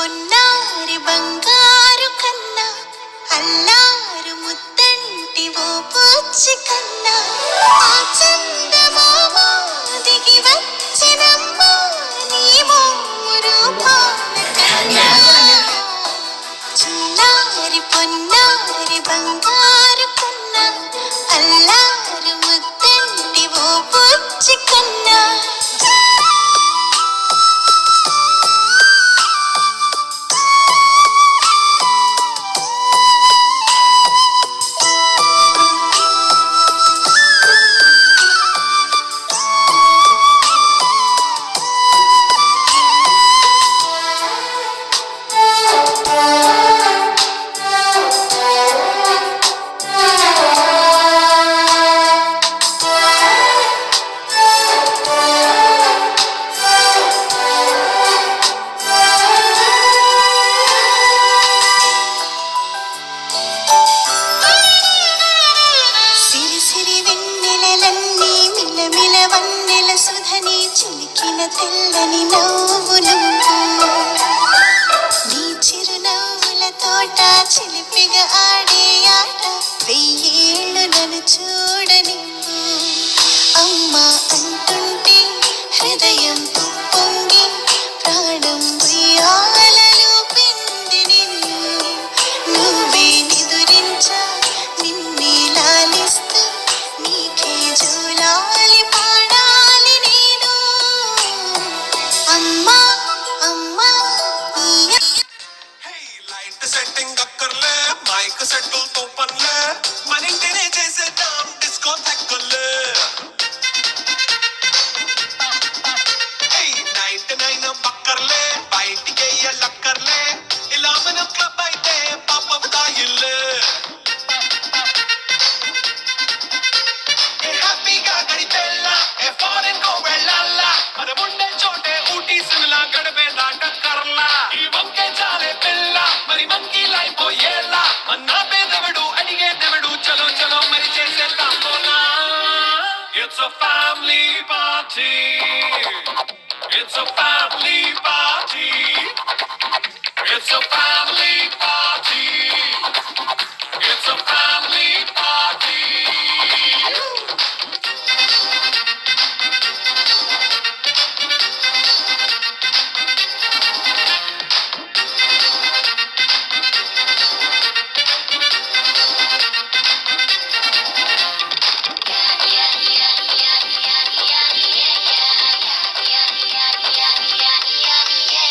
పొన్నారి బంగారు కన్నా అల్లారు ముద్దంటి ఓ పూచి కన్నా ఆ చందమామ దిగి వచ్చినమ్మ నీ మోరు పాల కన్నా చిన్నారి పొన్నారి బంగారు కన్నా అల్లారు ముద్దంటి ఓ పూచి కన్నా సుధని చిలికిన తెల్లని నవ్వు నువ్వు నీ చిరునవ్వుల తోట చిలిపిగా ఆడే ఆట వెయ్యేళ్ళు నన్ను చూడని అమ్మా అంటుంటే హృదయం పొంగి ప్రాణం ఉయ్యాలలో పిండి నిన్ను నువ్వే నిదురించా నిన్నే లాలిస్తూ నీకే జూలాలి సెట్టింగ్ అక్కర్లే మైక్ సెట్టులతో పనులే మన ఇంటినే చేసేద్దాం డిస్కో తెక్కలే నైట్ నైన్ పక్కర్లే బయటికి వెళ్ళక్కర్లే ఇలా మనం క్లబ్ అయితే పాపం తాయిల్లే హ్యాపీగా గడిపెళ్ళా ఫారెన్ కో వెళ్ళాలా మనం ఉండే చోటే ఊటీ సిమ్లా గడిపే దాటక్కర్లా ఈ వంకే చాలే పిల్ల మరి మంకీ లైపోయేలా అన్నా పేదవడు అడిగే దేవుడు చలో చలో మరి చేసేద్దాం బోలా it's a family party it's a